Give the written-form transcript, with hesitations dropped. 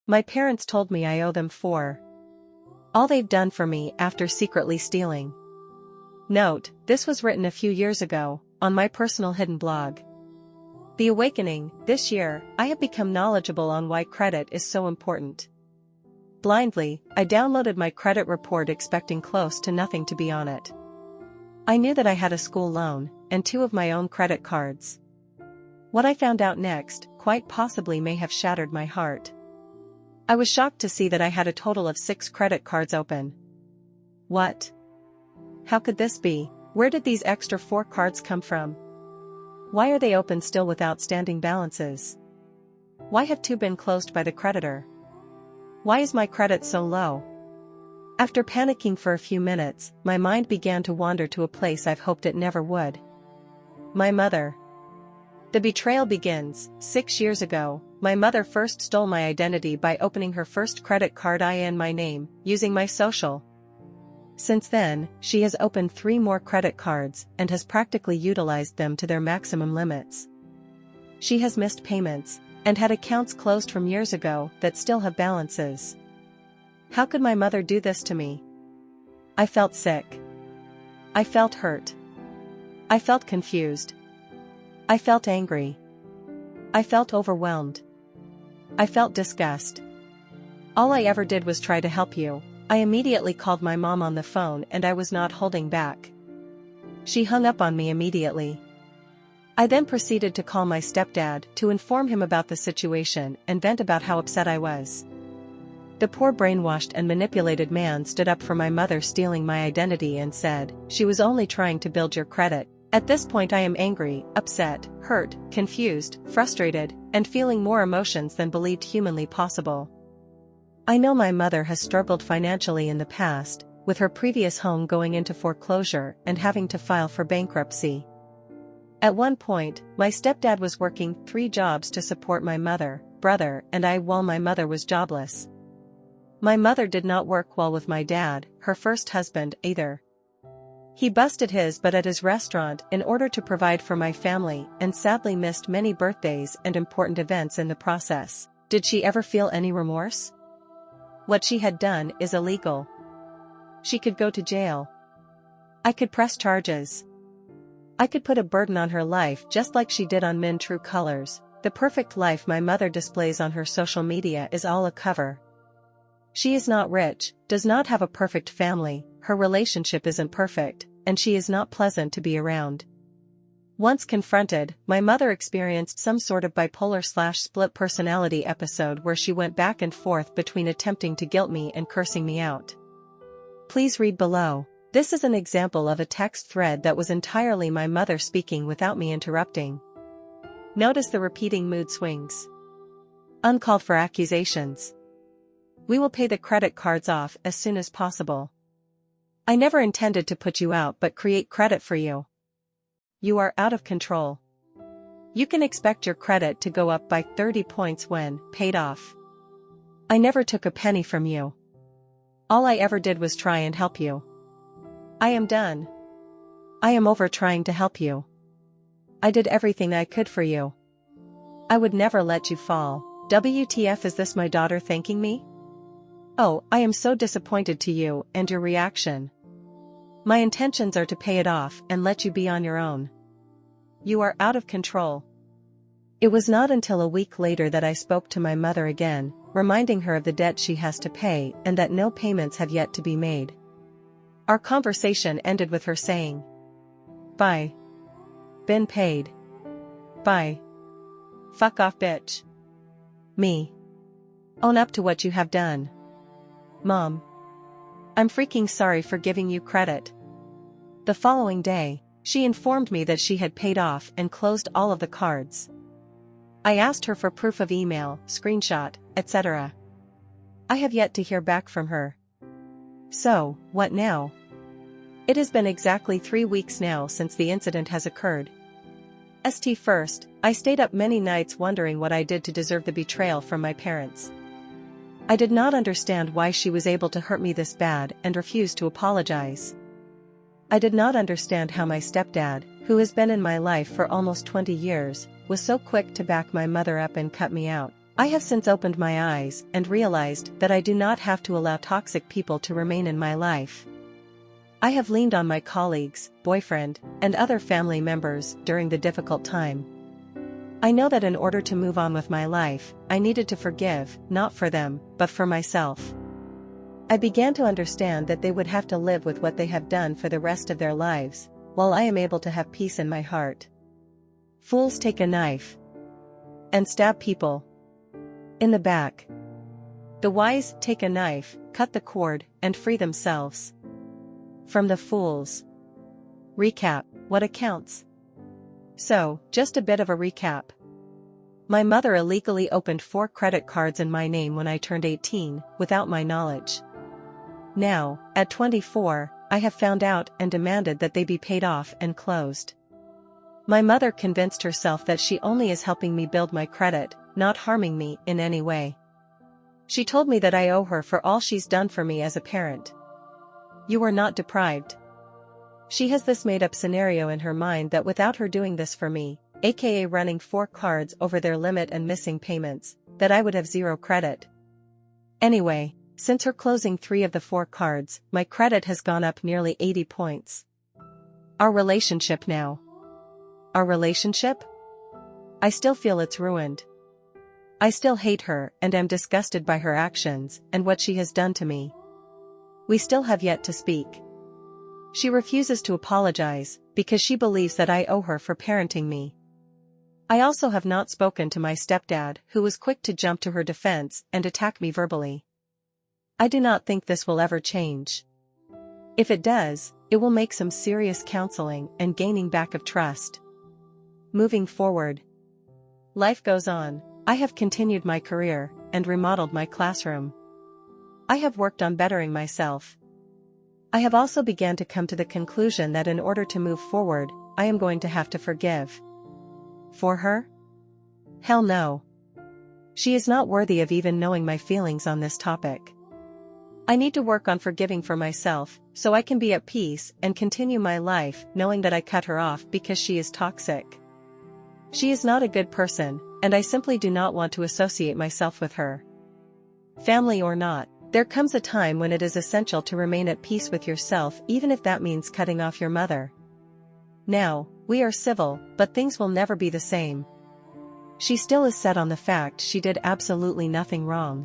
My parents told me I owe them for all they've done for me after secretly stealing. Note, this was written a few years ago, on my personal hidden blog. The awakening: this year, I have become knowledgeable on why credit is so important. Blindly, I downloaded my credit report expecting close to nothing to be on it. I knew that I had a school loan, and 2 of my own credit cards. What I found out next, quite possibly may have shattered my heart. I was shocked to see that I had a total of 6 credit cards open. What? How could this be? Where did these extra 4 cards come from? Why are they open still with outstanding balances? Why have 2 been closed by the creditor? Why is my credit so low? After panicking for a few minutes, my mind began to wander to a place I've hoped it never would. My mother. The betrayal begins. 6 years ago, my mother first stole my identity by opening her first credit card in my name, using my social. Since then, she has opened 3 more credit cards and has practically utilized them to their maximum limits. She has missed payments, and had accounts closed from years ago that still have balances. How could my mother do this to me? I felt sick. I felt hurt. I felt confused. I felt angry. I felt overwhelmed. I felt disgust. All I ever did was try to help you. I immediately called my mom on the phone and I was not holding back. She hung up on me immediately. I then proceeded to call my stepdad to inform him about the situation and vent about how upset I was. The poor brainwashed and manipulated man stood up for my mother stealing my identity and said, "She was only trying to build your credit." At this point I am angry, upset, hurt, confused, frustrated, and feeling more emotions than believed humanly possible. I know my mother has struggled financially in the past, with her previous home going into foreclosure and having to file for bankruptcy. At one point, my stepdad was working 3 jobs to support my mother, brother, and I while my mother was jobless. My mother did not work well with my dad, her first husband, either. He busted his butt at his restaurant in order to provide for my family and sadly missed many birthdays and important events in the process. Did she ever feel any remorse? What she had done is illegal. She could go to jail. I could press charges. I could put a burden on her life just like she did on Min True Colors. The perfect life my mother displays on her social media is all a cover. She is not rich, does not have a perfect family, her relationship isn't perfect, and she is not pleasant to be around. Once confronted, my mother experienced some sort of bipolar/split personality episode where she went back and forth between attempting to guilt me and cursing me out. Please read below. This is an example of a text thread that was entirely my mother speaking without me interrupting. Notice the repeating mood swings. Uncalled for accusations. We will pay the credit cards off as soon as possible. I never intended to put you out but create credit for you. You are out of control. You can expect your credit to go up by 30 points when paid off. I never took a penny from you. All I ever did was try and help you. I am done. I am over trying to help you. I did everything I could for you. I would never let you fall. WTF, is this my daughter thanking me? Oh, I am so disappointed to you and your reaction. My intentions are to pay it off and let you be on your own. You are out of control. It was not until a week later that I spoke to my mother again, reminding her of the debt she has to pay and that no payments have yet to be made. Our conversation ended with her saying, "Bye. Been paid. Bye. Fuck off, bitch." Me. Own up to what you have done. Mom. I'm freaking sorry for giving you credit. The following day, she informed me that she had paid off and closed all of the cards. I asked her for proof of email, screenshot, etc. I have yet to hear back from her. So, what now? It has been exactly 3 weeks now since the incident has occurred. First, I stayed up many nights wondering what I did to deserve the betrayal from my parents. I did not understand why she was able to hurt me this bad and refused to apologize. I did not understand how my stepdad, who has been in my life for almost 20 years, was so quick to back my mother up and cut me out. I have since opened my eyes and realized that I do not have to allow toxic people to remain in my life. I have leaned on my colleagues, boyfriend, and other family members during the difficult time. I know that in order to move on with my life, I needed to forgive, not for them, but for myself. I began to understand that they would have to live with what they have done for the rest of their lives, while I am able to have peace in my heart. Fools take a knife and stab people in the back. The wise take a knife, cut the cord, and free themselves from the fools. Recap: what accounts? So, just a bit of a recap. My mother illegally opened 4 credit cards in my name when I turned 18, without my knowledge. Now, at 24, I have found out and demanded that they be paid off and closed. My mother convinced herself that she only is helping me build my credit, not harming me in any way. She told me that I owe her for all she's done for me as a parent. You are not deprived. She has this made-up scenario in her mind that without her doing this for me, aka running 4 cards over their limit and missing payments, that I would have 0 credit. Anyway, since her closing 3 of the 4 cards, my credit has gone up nearly 80 points. Our relationship now. Our relationship? I still feel it's ruined. I still hate her and am disgusted by her actions and what she has done to me. We still have yet to speak. She refuses to apologize, because she believes that I owe her for parenting me. I also have not spoken to my stepdad, who was quick to jump to her defense and attack me verbally. I do not think this will ever change. If it does, it will make some serious counseling and gaining back of trust. Moving forward. Life goes on. I have continued my career and remodeled my classroom. I have worked on bettering myself. I have also begun to come to the conclusion that in order to move forward, I am going to have to forgive. For her? Hell no. She is not worthy of even knowing my feelings on this topic. I need to work on forgiving for myself, so I can be at peace and continue my life knowing that I cut her off because she is toxic. She is not a good person, and I simply do not want to associate myself with her. Family or not, there comes a time when it is essential to remain at peace with yourself, even if that means cutting off your mother. Now, we are civil, but things will never be the same. She still is set on the fact she did absolutely nothing wrong.